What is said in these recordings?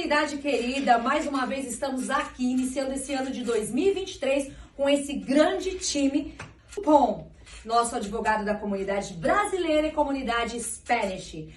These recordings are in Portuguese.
Comunidade querida, mais uma vez estamos aqui iniciando esse ano de 2023 com esse grande time com nosso advogado da comunidade brasileira e comunidade Spanish.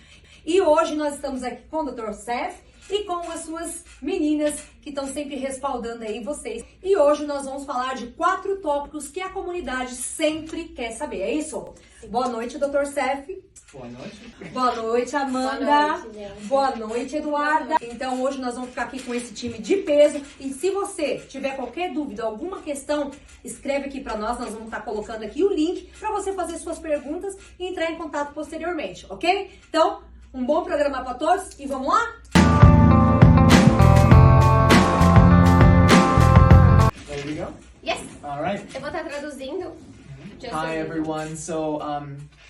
E hoje nós estamos aqui com o Dr. Seth e com as suas meninas que estão sempre respaldando aí vocês. E hoje nós vamos falar de 4 tópicos que a comunidade sempre quer saber, é isso? Boa noite, Dr. Seth. Boa noite. Boa noite, Amanda. Boa noite, gente. Boa noite, Eduarda. Então hoje nós vamos ficar aqui com esse time de peso. E se você tiver qualquer dúvida, alguma questão, escreve aqui pra nós. Nós vamos estar colocando aqui o link pra você fazer suas perguntas e entrar em contato posteriormente, ok? Então, um bom programa pra todos e vamos lá? Ready to go? Yes! All right. Eu vou estar traduzindo. Just so Hi you know. everyone. So,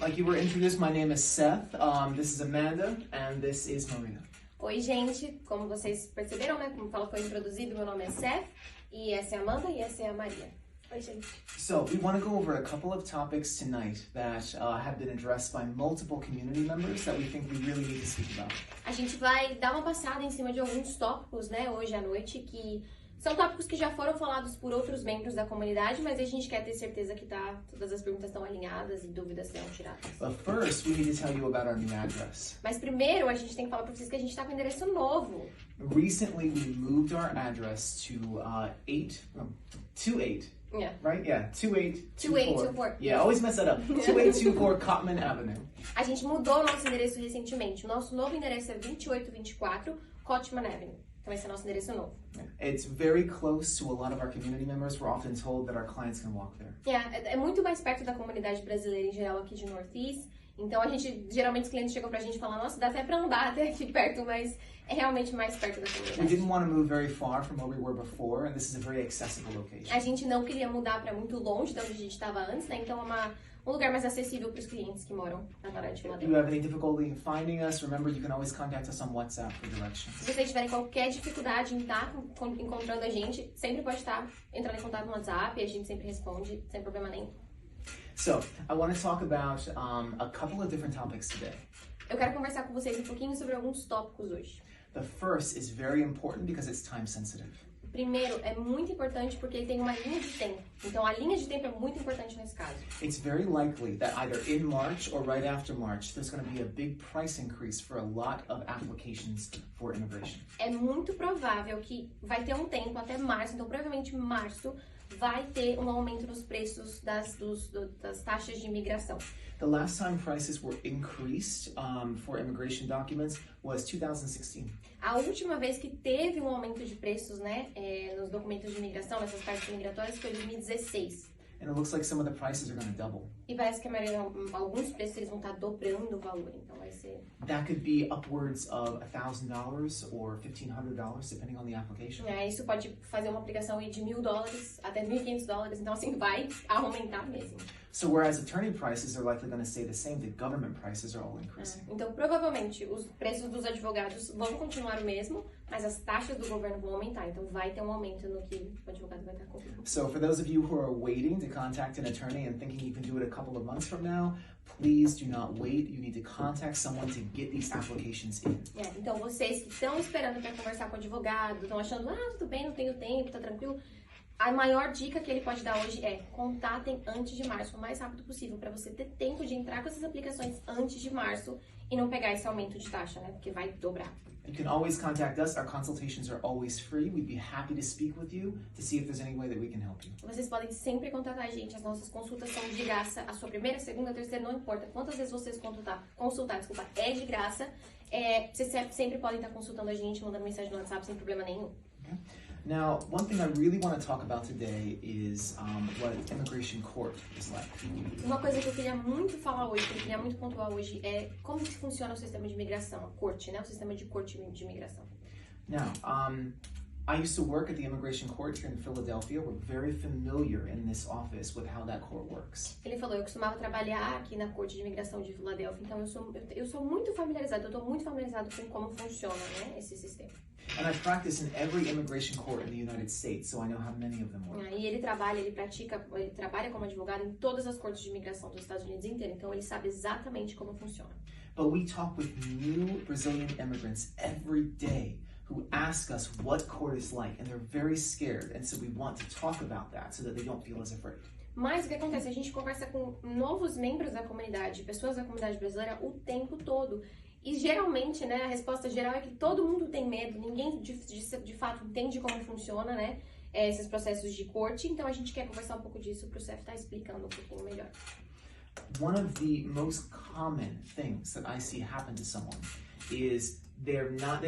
like you were introduced, my name is Seth. This is Amanda, and this is Maria. Oi, gente. Como vocês perceberam, né? Como foi introduzido, meu nome é Seth. E essa é a Amanda e essa é a Maria. Oi, gente. So, we want to go over a couple of topics tonight that have been addressed by multiple community members that we think we really need to speak about. A gente vai dar uma passada em cima de alguns tópicos, né? Hoje à noite, que são tópicos que já foram falados por outros membros da comunidade, mas a gente quer ter certeza que todas as perguntas estão alinhadas e dúvidas serão tiradas. But first, we need to tell you about our new address. Mas primeiro, a gente tem que falar pra vocês que a gente tá com endereço novo. Recently, we moved our address to 28. Yeah. Right? Yeah, 2824. 2824. Yeah, I always mess that up. 2824 Cotman Avenue. A gente mudou o nosso endereço recentemente. O nosso novo endereço é 2824 Cotman Avenue. Então esse é o nosso endereço novo. It's very close to a lot of our community members. We're often told that our clients can walk there. É muito mais perto da comunidade brasileira em geral aqui de Northeast. Então geralmente os clientes chegam pra gente e falam, nossa, dá até pra andar até aqui perto, mas é realmente mais perto da We comunidade. didn't want to move very far from where we were before, and this is a very accessible location. A gente não queria mudar pra muito longe de onde a gente estava antes, né? Então é um lugar mais acessível para os clientes que moram na Barra de If you Filadélfia. have any difficulty in finding us, remember you can always contact us on WhatsApp for directions. Se vocês tiverem qualquer dificuldade em estar encontrando a gente, sempre pode estar entrando em contato no WhatsApp e a gente sempre responde, sem problema nenhum. So, I want to talk about a couple of different topics today. Eu quero conversar com vocês um pouquinho sobre alguns tópicos hoje. The first is very important because it's time sensitive. Primeiro, é muito importante porque ele tem uma linha de tempo. Então, a linha de tempo é muito importante nesse caso. It's very likely that either in March or right after March, there's going to be a big price increase for a lot of applications for immigration. É muito provável que vai ter um tempo até março, então provavelmente em março vai ter um aumento nos preços das taxas de imigração. The last time prices were increased for immigration documents was 2016. A última vez que teve um aumento de preços, né, nos documentos de imigração, nessas taxas migratórias, foi em 2016. And it looks like some of the prices are going to double. E parece que alguns preços eles vão estar dobrando o valor, então vai ser... That could be upwards of $1,000 or $1,500 depending on the application. Isso pode fazer uma aplicação aí de $1.000 até $1.500, então assim vai aumentar mesmo. So whereas attorney prices are likely going to stay the same, the government prices are all increasing. Então provavelmente os preços dos advogados vão continuar o mesmo, mas as taxas do governo vão aumentar, então vai ter um aumento no que o advogado vai estar cobrando. So for those of you who are waiting to contact an attorney and thinking you can do it a couple of months from now, please do not wait. You need to contact someone to get these applications in. Então vocês que estão esperando para conversar com o advogado, estão achando, tudo bem, não tenho tempo, tá tranquilo. A maior dica que ele pode dar hoje é contatem antes de março, o mais rápido possível, para você ter tempo de entrar com essas aplicações antes de março e não pegar esse aumento de taxa, né? Porque vai dobrar. You can always contact us. Our consultations are always free. We'd be happy to speak with you to see if there's any way that we can help you. Vocês podem sempre contatar a gente, as nossas consultas são de graça. A sua primeira, segunda, terceira, não importa quantas vezes vocês consultar, é de graça. Vocês sempre podem estar consultando a gente, mandando mensagem no WhatsApp sem problema nenhum. Okay. Now, one thing I really want to talk about today is what immigration court is like. Uma coisa que eu queria muito falar hoje, que eu queria muito pontuar hoje, é como que funciona o sistema de imigração, a corte, né? O sistema de corte de imigração. Now, I used to work at the immigration court here in Philadelphia. We're very familiar in this office with how that court works. Ele falou, eu costumava trabalhar aqui na corte de imigração de Filadélfia, então eu sou muito familiarizado, eu estou muito familiarizado com como funciona, né, esse sistema. And I practice in every immigration court in the United States, so I know how many of them work. E ele trabalha como advogado em todas as cortes de imigração dos Estados Unidos inteiro, então ele sabe exatamente como funciona. But we talk with new Brazilian immigrants every day who ask us what court is like, and they're very scared, and so we want to talk about that so that they don't feel as afraid. Mas o que acontece? A gente conversa com novos membros da comunidade, pessoas da comunidade brasileira, o tempo todo. E geralmente, né, a resposta geral é que todo mundo tem medo, ninguém de fato entende como funciona, né, esses processos de corte. Então a gente quer conversar um pouco disso para o Seth estar explicando um pouquinho melhor. One of the most common things that I see happen to someone is they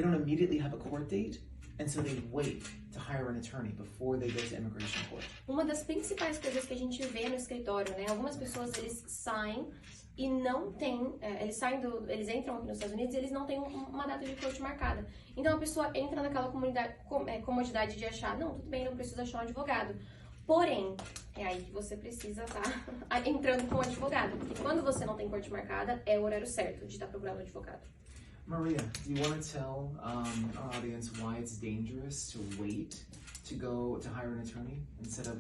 don't immediately have a court date, and so they wait to hire an attorney before they go to immigration court. Uma das principais coisas que a gente vê no escritório, né, algumas pessoas eles saem e não tem, eles entram aqui nos Estados Unidos e eles não têm uma data de corte marcada. Então a pessoa entra naquela comodidade de achar, não, tudo bem, não preciso achar um advogado. Porém, é aí que você precisa estar entrando com um advogado, porque quando você não tem corte marcada, é o horário certo de estar procurando um advogado. Maria, do you want to tell our audience why it's dangerous to wait to hire an attorney instead of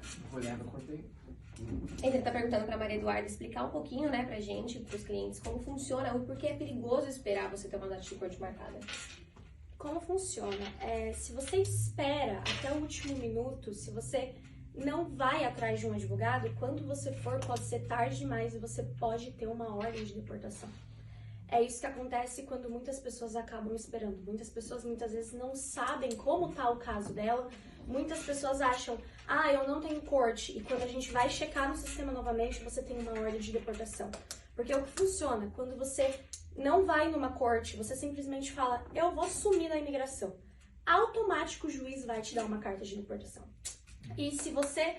before they have a court date? Ele está perguntando para Maria Eduarda explicar um pouquinho, né, pra gente, pros clientes, como funciona e por que é perigoso esperar você ter uma data de corte marcada. Como funciona? Se você espera até o último minuto, se você não vai atrás de um advogado, quando você for, pode ser tarde demais e você pode ter uma ordem de deportação. É isso que acontece quando muitas pessoas acabam esperando. Muitas pessoas, muitas vezes, não sabem como está o caso dela. Muitas pessoas acham, eu não tenho corte. E quando a gente vai checar no sistema novamente, você tem uma ordem de deportação. Porque o que funciona, quando você não vai numa corte, você simplesmente fala, eu vou sumir na imigração. Automático o juiz vai te dar uma carta de deportação. E se você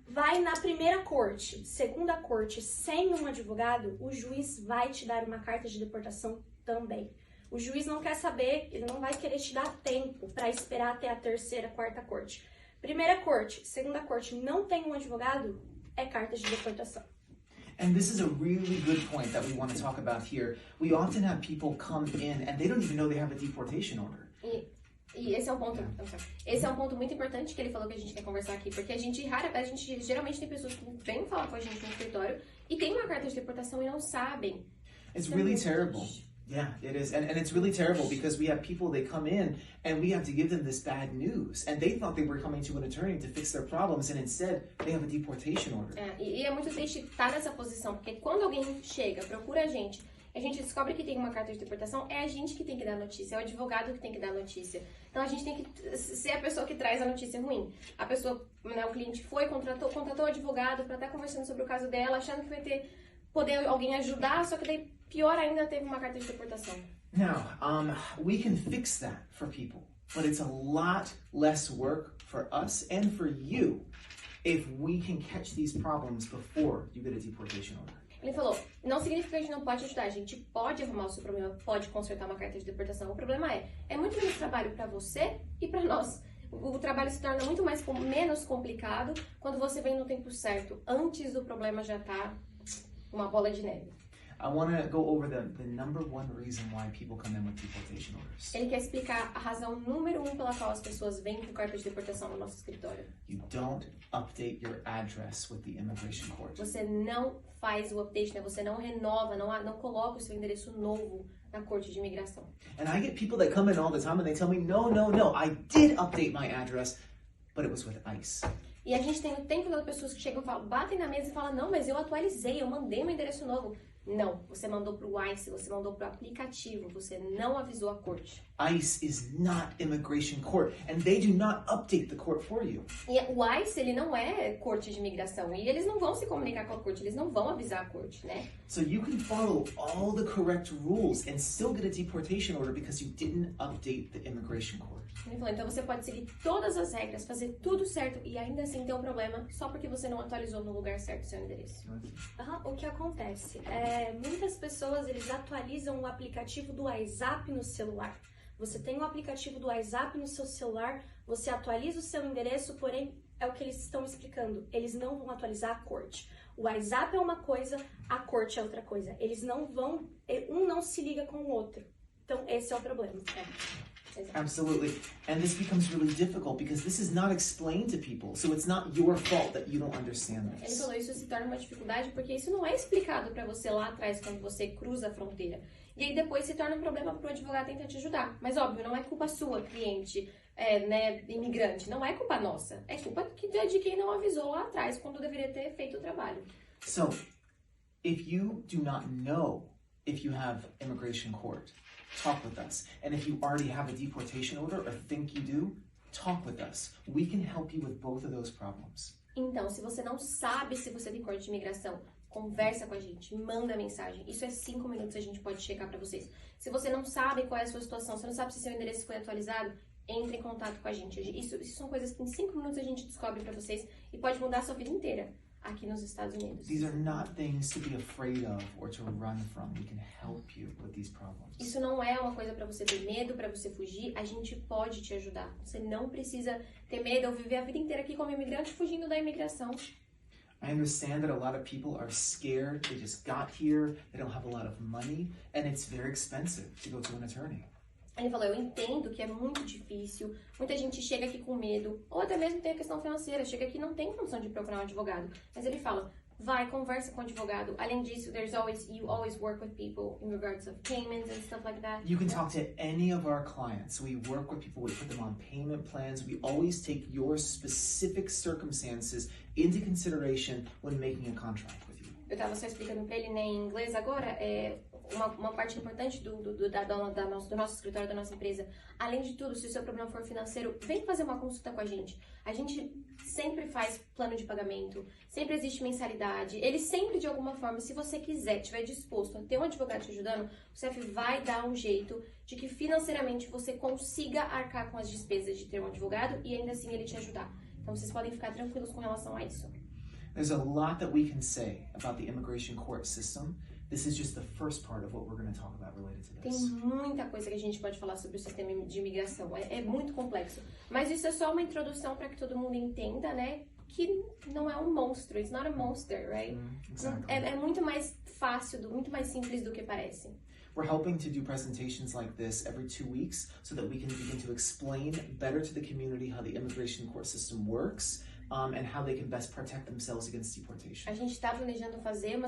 vai na primeira corte, segunda corte, sem um advogado, o juiz vai te dar uma carta de deportação também. O juiz não quer saber, ele não vai querer te dar tempo para esperar até a terceira, quarta corte. Primeira corte, segunda corte, não tem um advogado, é carta de deportação. And this is a really good point that we want to talk about here. We often have people come in and they don't even know they have a deportation order. E esse é um ponto muito importante que ele falou que a gente quer conversar aqui, porque a gente geralmente tem pessoas que vêm falar com a gente no escritório e tem uma carta de deportação e não sabem. It's really terrible. Yeah, it is. And it's really terrible because we have people, they come in and we have to give them this bad news. And they thought they were coming to an attorney to fix their problems and instead they have a deportation order. E é muito triste estar nessa posição, porque quando alguém chega, procura a gente descobre que tem uma carta de deportação, é a gente que tem que dar a notícia, é o advogado que tem que dar a notícia. Então a gente tem que ser a pessoa que traz a notícia ruim. A pessoa, né, o cliente contratou o advogado para estar conversando sobre o caso dela, achando que vai poder alguém ajudar, só que daí pior ainda teve uma carta de deportação. Now, we can fix that for people, but it's a lot less work for us and for you if we can catch these problems before you get a deportation order. Ele falou, não significa que a gente não pode ajudar, a gente pode arrumar o seu problema, pode consertar uma carta de deportação. O problema é muito menos trabalho para você e para nós. O trabalho se torna muito menos complicado quando você vem no tempo certo, antes do problema já estar uma bola de neve. I want to go over the number one reason why people come in with deportation orders. Ele quer explicar a razão número 1 pela qual as pessoas vêm com carta de deportação no nosso escritório. You don't update your address with the immigration court. Você não faz o update, né? Você não renova, não coloca o seu endereço novo na corte de imigração. And I get people that come in all the time and they tell me, no, I did update my address, but it was with ICE. E a gente tem o tempo das pessoas que chegam e falam, batem na mesa e falam, não, mas eu atualizei, eu mandei meu endereço novo. Não, você mandou pro ICE, você mandou pro aplicativo, você não avisou a corte. ICE is not immigration court, and they do not update the court for you. E o ICE, ele não é corte de imigração, e eles não vão se comunicar com a corte, eles não vão avisar a corte, né? So you can follow all the correct rules and still get a deportation order because you didn't update the immigration court. Ele falou, então você pode seguir todas as regras, fazer tudo certo e ainda assim ter um problema só porque você não atualizou no lugar certo o seu endereço. O que acontece? Muitas pessoas, eles atualizam o aplicativo do WhatsApp no celular. Você tem o aplicativo do WhatsApp no seu celular, você atualiza o seu endereço, porém, é o que eles estão explicando. Eles não vão atualizar a corte. O WhatsApp é uma coisa, a corte é outra coisa. Eles não vão, um não se liga com o outro. Então, esse é o problema. Exato. Absolutely. And this becomes really difficult because this is not explained to people. So it's not your fault that you don't understand Ele this. falou, isso se torna uma dificuldade porque isso não é explicado pra você lá atrás quando você cruza a fronteira. E aí depois se torna um problema pro advogado tentar te ajudar. Mas óbvio, não é culpa sua, cliente, né, imigrante. Não é culpa nossa. É culpa de quem não avisou lá atrás quando deveria ter feito o trabalho. So if you do not know if you have immigration court, talk with us. And if you already have a deportation order or think you do, talk with us. We can help you with both of those problems. Então, se você não sabe se você tem corte de imigração, conversa com a gente, manda mensagem. Isso é 5 minutos, a gente pode checar pra vocês. Se você não sabe qual é a sua situação, você não sabe se seu endereço foi atualizado, entre em contato com a gente. Isso são coisas que em 5 minutos a gente descobre pra vocês e pode mudar a sua vida inteira aqui nos Estados Unidos. These are not things to be afraid of or to run from. We can help you with these problems. Isso não é uma coisa pra você ter medo, pra você fugir. A gente pode te ajudar. Você não precisa ter medo ou viver a vida inteira aqui como imigrante fugindo da imigração. I understand that a lot of people are scared. They just got here. They don't have a lot of money. And it's very expensive to go to an attorney. Ele falou, eu entendo que é muito difícil, muita gente chega aqui com medo, ou até mesmo tem a questão financeira, chega aqui e não tem condição de procurar um advogado. Mas ele fala, vai, conversa com o advogado. Além disso, you always work with people in regards of payments and stuff like that. You can talk to any of our clients. We work with people, we put them on payment plans. We always take your specific circumstances into consideration when making a contract with you. Eu tava só explicando pra ele, né, em inglês agora, uma parte importante do nosso escritório, da nossa empresa. Além de tudo, se o seu problema for financeiro, vem fazer uma consulta com a gente. A gente sempre faz plano de pagamento, sempre existe mensalidade. Ele sempre, de alguma forma, se você quiser, estiver disposto a ter um advogado te ajudando, o CEF vai dar um jeito de que financeiramente você consiga arcar com as despesas de ter um advogado e ainda assim ele te ajudar. Então vocês podem ficar tranquilos com relação a isso. There's a lot that we can say about the immigration court system. This is just the first part of what we're going to talk about related to Tem this. muita coisa que a gente pode falar sobre o sistema de imigração. É muito complexo. Mas isso é só uma introdução para que todo mundo entenda, né? Que não é um monstro. It's not a monster, right? Exactly. É muito mais fácil, muito mais simples do que parece. We're helping to do presentations like this every 2 weeks so that we can begin to explain better to the community how the immigration court system works and how they can best protect themselves against deportation. A gente está planejando fazer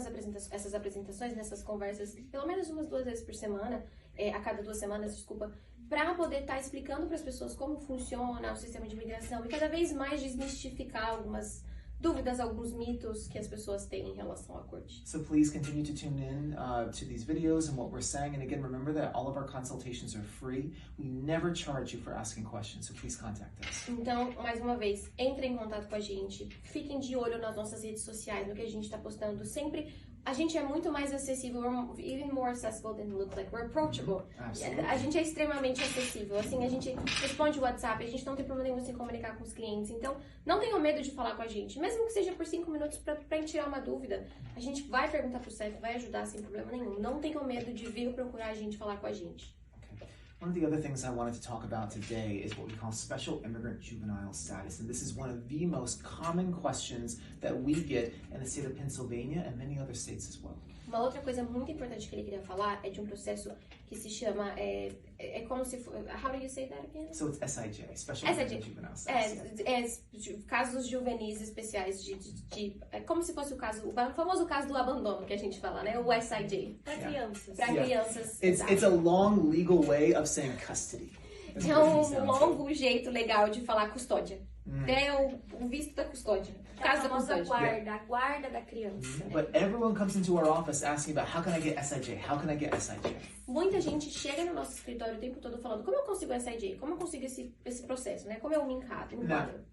essas apresentações, nessas conversas, pelo menos umas 2 vezes por semana, a cada 2 semanas, desculpa, para poder estar explicando para as pessoas como funciona o sistema de imigração e cada vez mais desmistificar algumas dúvidas, alguns mitos que as pessoas têm em relação à corte. So please continue to tune in to these videos and what we're saying. And again, remember that all of our consultations are free. We never charge you for asking questions, so please contact us. Então, mais uma vez, entrem em contato com a gente, fiquem de olho nas nossas redes sociais, no que a gente está postando. Sempre, a gente é muito mais acessível, we're even more accessible than we look like. We're approachable. Absolutely. A gente é extremamente acessível. Assim, a gente responde o WhatsApp, a gente não tem problema nenhum em comunicar com os clientes. Então, não tenham medo de falar com a gente. Mesmo que seja por 5 minutos pra tirar uma dúvida, a gente vai perguntar pro CEF, vai ajudar sem problema nenhum. Não tenham medo de vir procurar a gente, falar com a gente. One of the other things I wanted to talk about today is what we call special immigrant juvenile status. And this is one of the most common questions that we get in the state of Pennsylvania and many other states as well. Uma outra coisa muito importante que ele queria falar é de um processo que se chama, como se for, how do you say that again? So it's SIJ, Special SIJ. Immigrant Juvenile Status. Casos juvenis especiais é como se fosse o famoso caso do abandono que a gente fala, né? O SIJ. Para crianças. Para crianças. It's a long legal way of saying custody. That's É what it um sounds like. longo jeito legal de falar custódia. É o visto da custódia. O É a caso da famosa custódia. a guarda da criança. But everyone comes into our office asking about how can I get SIJ? How can I get SIJ? Muita gente chega no nosso escritório o tempo todo falando como eu consigo SIJ? Como eu consigo esse processo, né? Como eu me enquadro?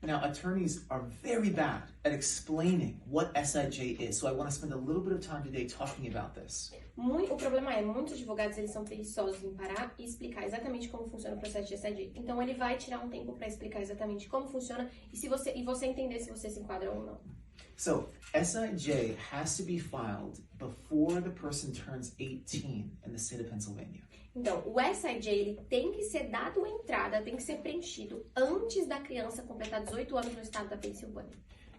Now, attorneys are very bad at explaining what SIJ is, so I want to spend a little bit of time today talking about this. O problema é, muitos advogados eles são preguiçosos em parar e explicar exatamente como funciona o processo de SIJ. Então ele vai tirar um tempo para explicar exatamente como funciona e você entender se você se enquadra ou não. So, SIJ has to be filed before the person turns 18 in the state of Pennsylvania. Então, o SIJ ele tem que ser dado entrada, tem que ser preenchido antes da criança completar 18 anos no estado da Pensilvânia.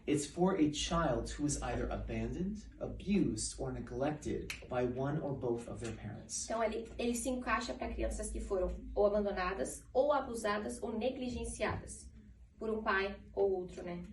It's for a child who is either abandoned, abused, or neglected by one or both of their parents. Então, ele se encaixa para crianças que foram ou abandonadas, ou abusadas, ou negligenciadas por um pai ou outro, né?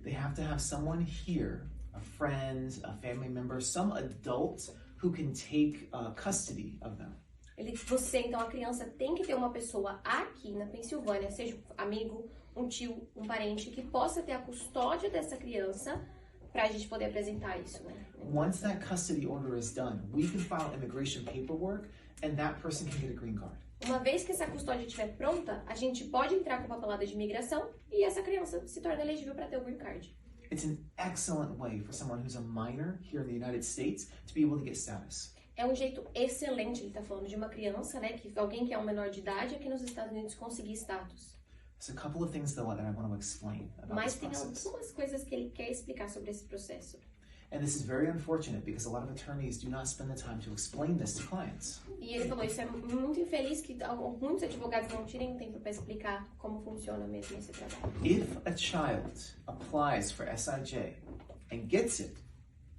They have to have someone here, a friend, a family member, some adult who can take custody of them. Então, a criança tem que ter uma pessoa aqui na Pensilvânia, seja um amigo, um tio, um parente, que possa ter a custódia dessa criança pra gente poder apresentar isso, né? Once that custody order is done, we can file immigration paperwork and that person can get a green card. Uma vez que essa custódia estiver pronta, a gente pode entrar com papelada de imigração e essa criança se torna elegível para ter o green card. It's an excellent way for someone who's a minor here in the United States to be able to get status. É um jeito excelente, ele tá falando de uma criança, né, que alguém que é um menor de idade aqui nos Estados Unidos conseguir status. There's a couple of things though that I want to explain about Mas this tem process. algumas coisas que ele quer explicar sobre esse processo. And this is very unfortunate because a lot of attorneys do not spend the time to explain this to clients. E ele falou, isso é muito infeliz que muitos advogados não tirem tempo para explicar como funciona mesmo esse trabalho. If a child applies for SIJ and gets it,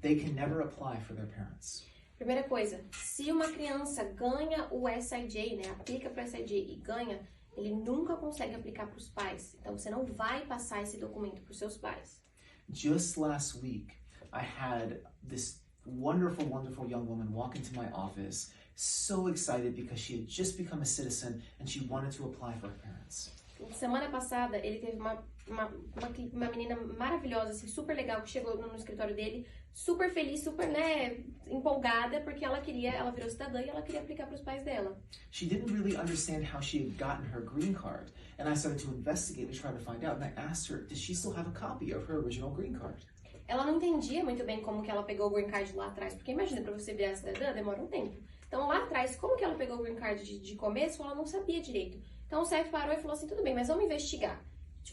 they can never apply for their parents. Primeira coisa, se uma criança ganha o SIJ, né, aplica para o SIJ e ganha, ele nunca consegue aplicar para os pais. Então, você não vai passar esse documento para os seus pais. Just last week, I had this wonderful, wonderful young woman walk into my office, so excited because she had just become a citizen and she wanted to apply for her parents. Semana passada, ele teve uma menina maravilhosa, assim, super legal, que chegou no escritório dele, super feliz, super, né, empolgada, porque ela virou cidadã e ela queria aplicar para os pais dela. She didn't really understand how she had gotten her green card, and I started to investigate and try to find out, and I asked her, does she still have a copy of her original green card? Ela não entendia muito bem como que ela pegou o green card lá atrás, porque imagina, para você virar cidadã, demora um tempo. Então, lá atrás, como que ela pegou o green card de começo, ela não sabia direito. Então, o CEF parou e falou assim, tudo bem, mas vamos investigar.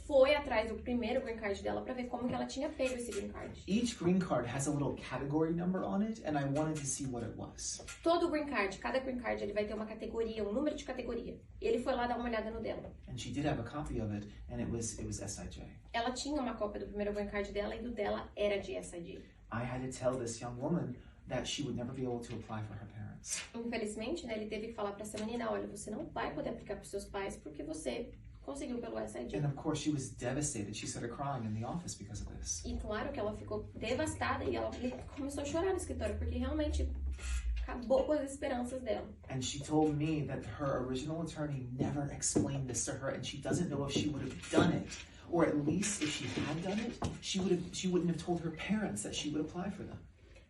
Foi atrás do primeiro green card dela para ver como que ela tinha pego esse green card. Each green card has a little category number on it, and I wanted to see what it was. Todo green card, cada green card, ele vai ter uma categoria, um número de categoria. Ele foi lá dar uma olhada no dela. And she did have a copy of it, and it was SIJ. Ela tinha uma cópia do primeiro green card dela e do dela era de SIJ. I had to tell this young woman that she would never be able to apply for her parents. Infelizmente, né, ele teve que falar para essa menina, olha, você não vai poder aplicar para os seus pais porque você conseguiu pelo SIJ. And of course, she was devastated. She started crying in the office because of this. E claro que ela ficou devastada e ela começou a chorar no escritório porque realmente acabou com as esperanças dela. And she told me that her original attorney never explained this to her, and she doesn't know if she would have done it, or at least if she had done it, she wouldn't have told her parents that she would apply for them.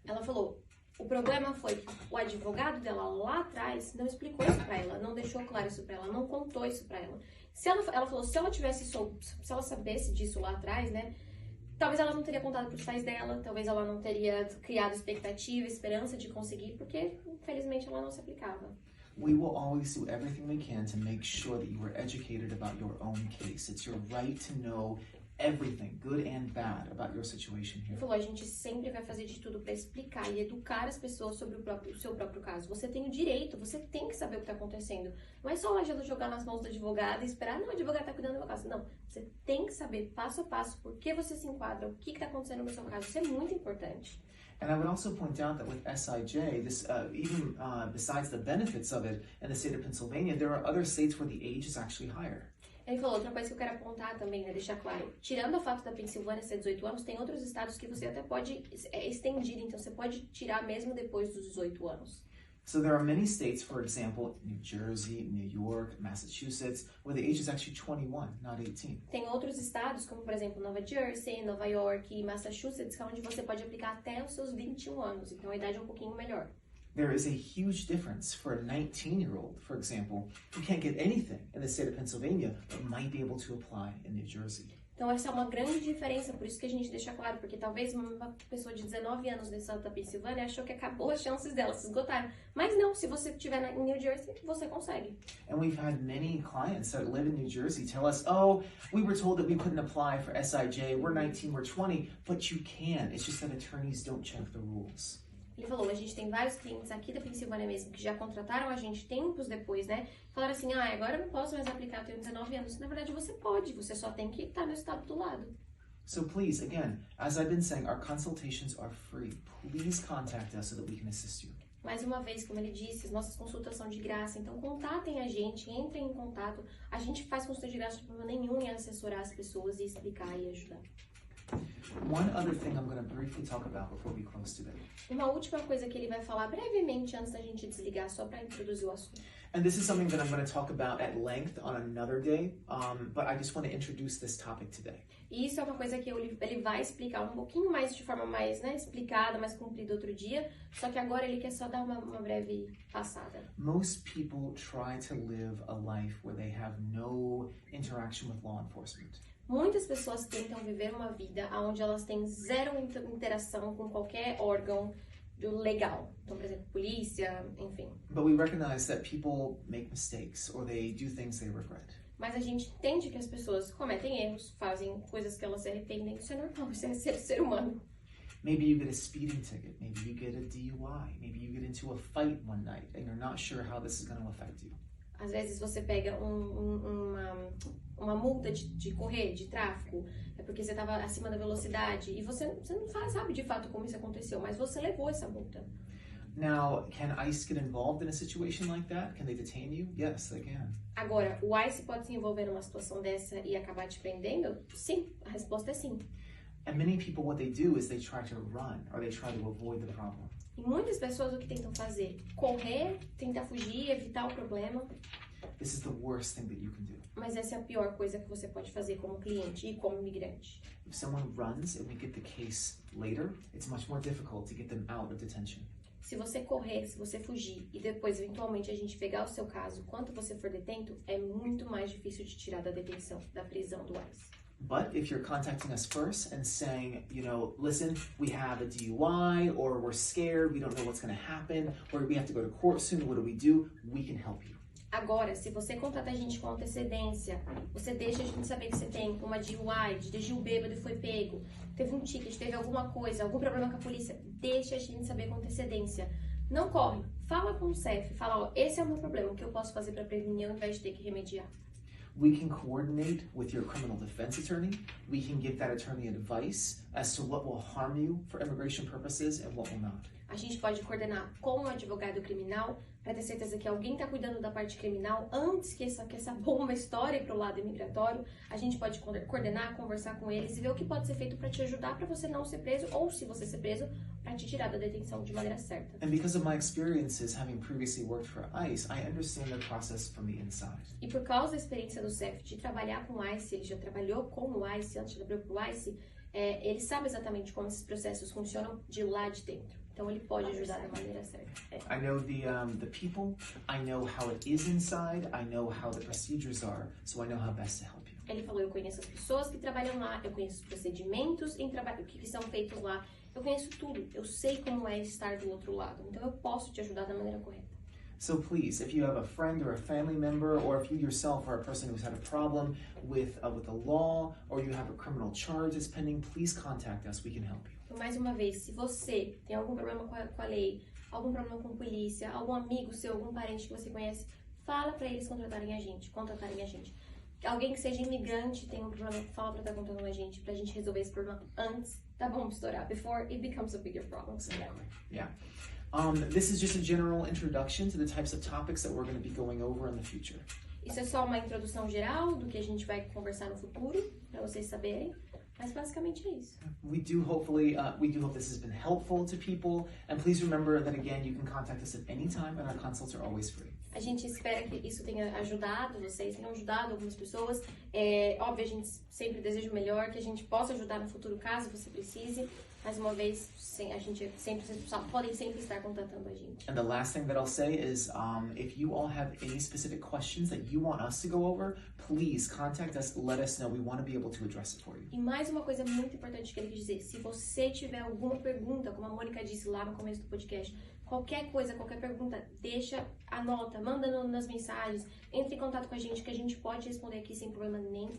Ela falou, o problema foi o advogado dela lá atrás não explicou isso pra ela, não deixou claro isso pra ela, não contou isso pra ela. Ela falou, se ela soubesse disso lá atrás, né, talvez ela não teria contado pros pais dela, talvez ela não teria criado expectativa, esperança de conseguir, porque infelizmente ela não se aplicava. We will always do everything we can to make sure that you are educated about your own case. It's your right to know everything, good and bad, about your situation here. Ele falou, a gente sempre vai fazer de tudo para explicar e educar as pessoas sobre o seu próprio caso. Você tem o direito, você tem que saber o que está acontecendo. Não é só jogar nas mãos do advogado e esperar, não, o advogado está cuidando do meu caso. Não, você tem que saber passo a passo por que você se enquadra, o que está acontecendo no seu caso. Isso é muito importante. And I would also point out that with SIJ, this even besides the benefits of it in the state of Pennsylvania, there are other states where the age is actually higher. Ele falou, outra coisa que eu quero apontar também, né, deixar claro, tirando o fato da Pensilvânia ser 18 anos, tem outros estados que você até pode estender, então você pode tirar mesmo depois dos 18 anos. So there are many states, for example, New Jersey, New York, Massachusetts, where the age is actually 21, not 18. Tem outros estados, como por exemplo Nova Jersey, Nova York e Massachusetts, onde você pode aplicar até os seus 21 anos, então a idade é um pouquinho melhor. There is a huge difference for a 19-year-old, for example, who can't get anything in the state of Pennsylvania, but might be able to apply in New Jersey. Então essa é uma grande diferença, por isso que a gente deixa claro, porque talvez uma pessoa de 19 anos do estado da Pensilvânia achou que acabou as chances dela, se esgotaram. Mas não, se você estiver em New Jersey, você consegue. And we've had many clients that live in New Jersey tell us, oh, we were told that we couldn't apply for SIJ, we're 19, we're 20, but you can. It's just that attorneys don't check the rules. Ele falou, a gente tem vários clientes aqui da Pensilvânia mesmo que já contrataram a gente tempos depois, né? Falaram assim, agora eu não posso mais aplicar, eu tenho 19 anos. Na verdade, você pode, você só tem que estar no estado do lado. So please, again, as I've been saying, our consultations are free. Please contact us so that we can assist you. Mais uma vez, como ele disse, as nossas consultas são de graça, então contatem a gente, entrem em contato. A gente faz consulta de graça, não tem problema nenhum em assessorar as pessoas e explicar e ajudar. One other thing I'm going to briefly talk about before we close today. Uma última coisa que ele vai falar brevemente antes da gente desligar, só para introduzir o assunto. And this is something that I'm going to talk about at length on another day, but I just want to introduce this topic today. E isso é uma coisa que ele vai explicar um pouquinho mais, de forma mais, explicada, mais comprida outro dia, só que agora ele quer só dar uma breve passada. Most people try to live a life where they have no interaction with law enforcement. Muitas pessoas tentam viver uma vida onde elas têm zero interação com qualquer órgão do legal. Então, por exemplo, polícia, enfim. But we recognize that people make mistakes or they do things they regret. Mas a gente entende que as pessoas cometem erros, fazem coisas que elas se arrependem. Isso é normal, isso é ser humano. Maybe you get a speeding ticket, maybe you get a DUI, maybe you get into a fight one night and you're not sure how this is going to affect you. Às vezes você pega uma multa de correr, de tráfico, é porque você estava acima da velocidade e você não sabe de fato como isso aconteceu, mas você levou essa multa. Now, can ICE get involved in a situation like that? Can they detain you? Yes, they can. Agora, o ICE pode se envolver numa situação dessa e acabar te prendendo? Sim, a resposta é sim. And many people, what they do is they try to run or they try to avoid the problem. E muitas pessoas o que tentam fazer? Correr, tentar fugir, evitar o problema. This is the worst thing that you can do. Mas essa é a pior coisa que você pode fazer como cliente e como imigrante. If someone runs and we get the case later, it's much more difficult to get them out of detention. Se você correr, se você fugir e depois eventualmente a gente pegar o seu caso, quando você for detento, é muito mais difícil de tirar da detenção, da prisão do ICE. But if you're contacting us first and saying, you know, listen, we have a DUI or we're scared, we don't know what's going to happen, or we have to go to court soon, what do? We can help you. Agora, se você contata a gente com antecedência, você deixa a gente saber que você tem uma DUI, dirigiu bêbado e foi pego, teve um ticket, teve alguma coisa, algum problema com a polícia, deixa a gente saber com antecedência. Não corre, fala com o CEF, fala, ó, esse é o meu problema, o que eu posso fazer para prevenir ao invés de ter que remediar. We can coordinate with your criminal defense attorney. We can give that attorney advice as to what will harm you for immigration purposes and what will not. A gente pode coordenar com o advogado criminal para ter certeza que alguém está cuidando da parte criminal antes que essa bomba estoure para o lado imigratório. A gente pode coordenar, conversar com eles e ver o que pode ser feito para te ajudar para você não ser preso ou, se você ser preso, para te tirar da detenção de maneira certa. And because of my experiences having previously worked for ICE, I understand the process from the inside. E por causa da experiência do CEF de trabalhar com o ICE, ele já trabalhou com o ICE antes de abrir para o ICE, ele sabe exatamente como esses processos funcionam de lá de dentro. Então ele pode ajudar da maneira certa. I know the people, I know how it is inside, I know how the procedures are, so I know how best to help you. Ele falou, eu conheço as pessoas que trabalham lá, eu conheço os procedimentos em trabalho que são feitos lá, eu conheço tudo, eu sei como é estar do outro lado, então eu posso te ajudar da maneira correta. So please, if you have a friend or a family member, or if you yourself are a person who's had a problem with the law, or you have a criminal charge that's pending, please contact us, we can help you. Então, mais uma vez, se você tem algum problema com a lei, algum problema com a polícia, algum amigo seu, algum parente que você conhece, fala para eles contratarem a gente. Alguém que seja imigrante tem um problema, fala para estar contratando a gente, pra gente resolver esse problema antes da bomba estourar, before it becomes a bigger problem. Exactly. Yeah. This is just a general introduction to the types of topics that we're going to be going over in the future. Isso é só uma introdução geral do que a gente vai conversar no futuro, para vocês saberem. Mas basicamente é isso. We do hope this has been helpful to people, and please remember that again, you can contact us at any time, and our consults are always free. A gente espera que isso tenha ajudado vocês, tenham ajudado algumas pessoas. Óbvio, a gente sempre deseja o melhor, que a gente possa ajudar no futuro caso você precise. Mais uma vez, vocês podem sempre estar contatando a gente. And the last thing that I'll say is, if you all have any specific questions that you want us to go over, please contact us, let us know. We want to be able to address it for you. E mais uma coisa muito importante que ele quis dizer, se você tiver alguma pergunta, como a Mônica disse lá no começo do podcast, qualquer coisa, qualquer pergunta, anota, manda nas mensagens, entre em contato com a gente que a gente pode responder aqui sem problema nenhum.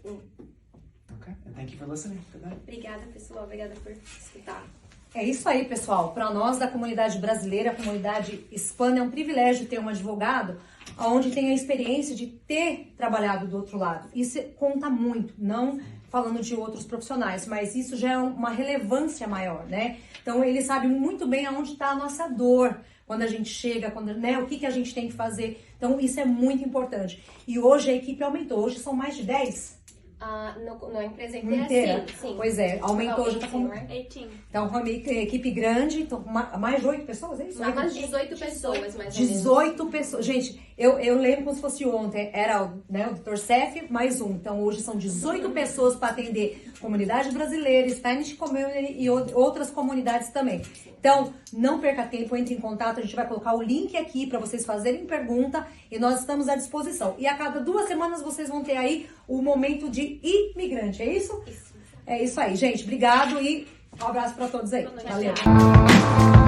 Okay, and thank you for listening. Good night. Obrigada, pessoal. Obrigada por escutar. É isso aí, pessoal. Para nós da comunidade brasileira, a comunidade hispana, é um privilégio ter um advogado onde tem a experiência de ter trabalhado do outro lado. Isso conta muito. Não falando de outros profissionais, mas isso já é uma relevância maior, né? Então, eles sabem muito bem aonde está a nossa dor quando a gente chega, né, o que a gente tem que fazer. Então, isso é muito importante. E hoje a equipe aumentou. Hoje são mais de 10? Na empresa inteira, Inteira. sim. Pois é, aumentou. Já tá com... né? 18. Então, uma equipe grande, então, mais de 8 pessoas, é isso? Mais de 18 pessoas, mais ou menos. 18 pessoas. Gente, eu lembro como se fosse ontem. Era né, o Dr. Cef mais um. Então, hoje são 18 pessoas para atender comunidade brasileira, Spanish Community e outras comunidades também. Então, não perca tempo, entre em contato. A gente vai colocar o link aqui para vocês fazerem pergunta e nós estamos à disposição. E a cada 2 semanas vocês vão ter aí o momento de imigrante, é isso? Isso. É isso aí, gente. Obrigado e um abraço para todos aí. Boa noite. Valeu.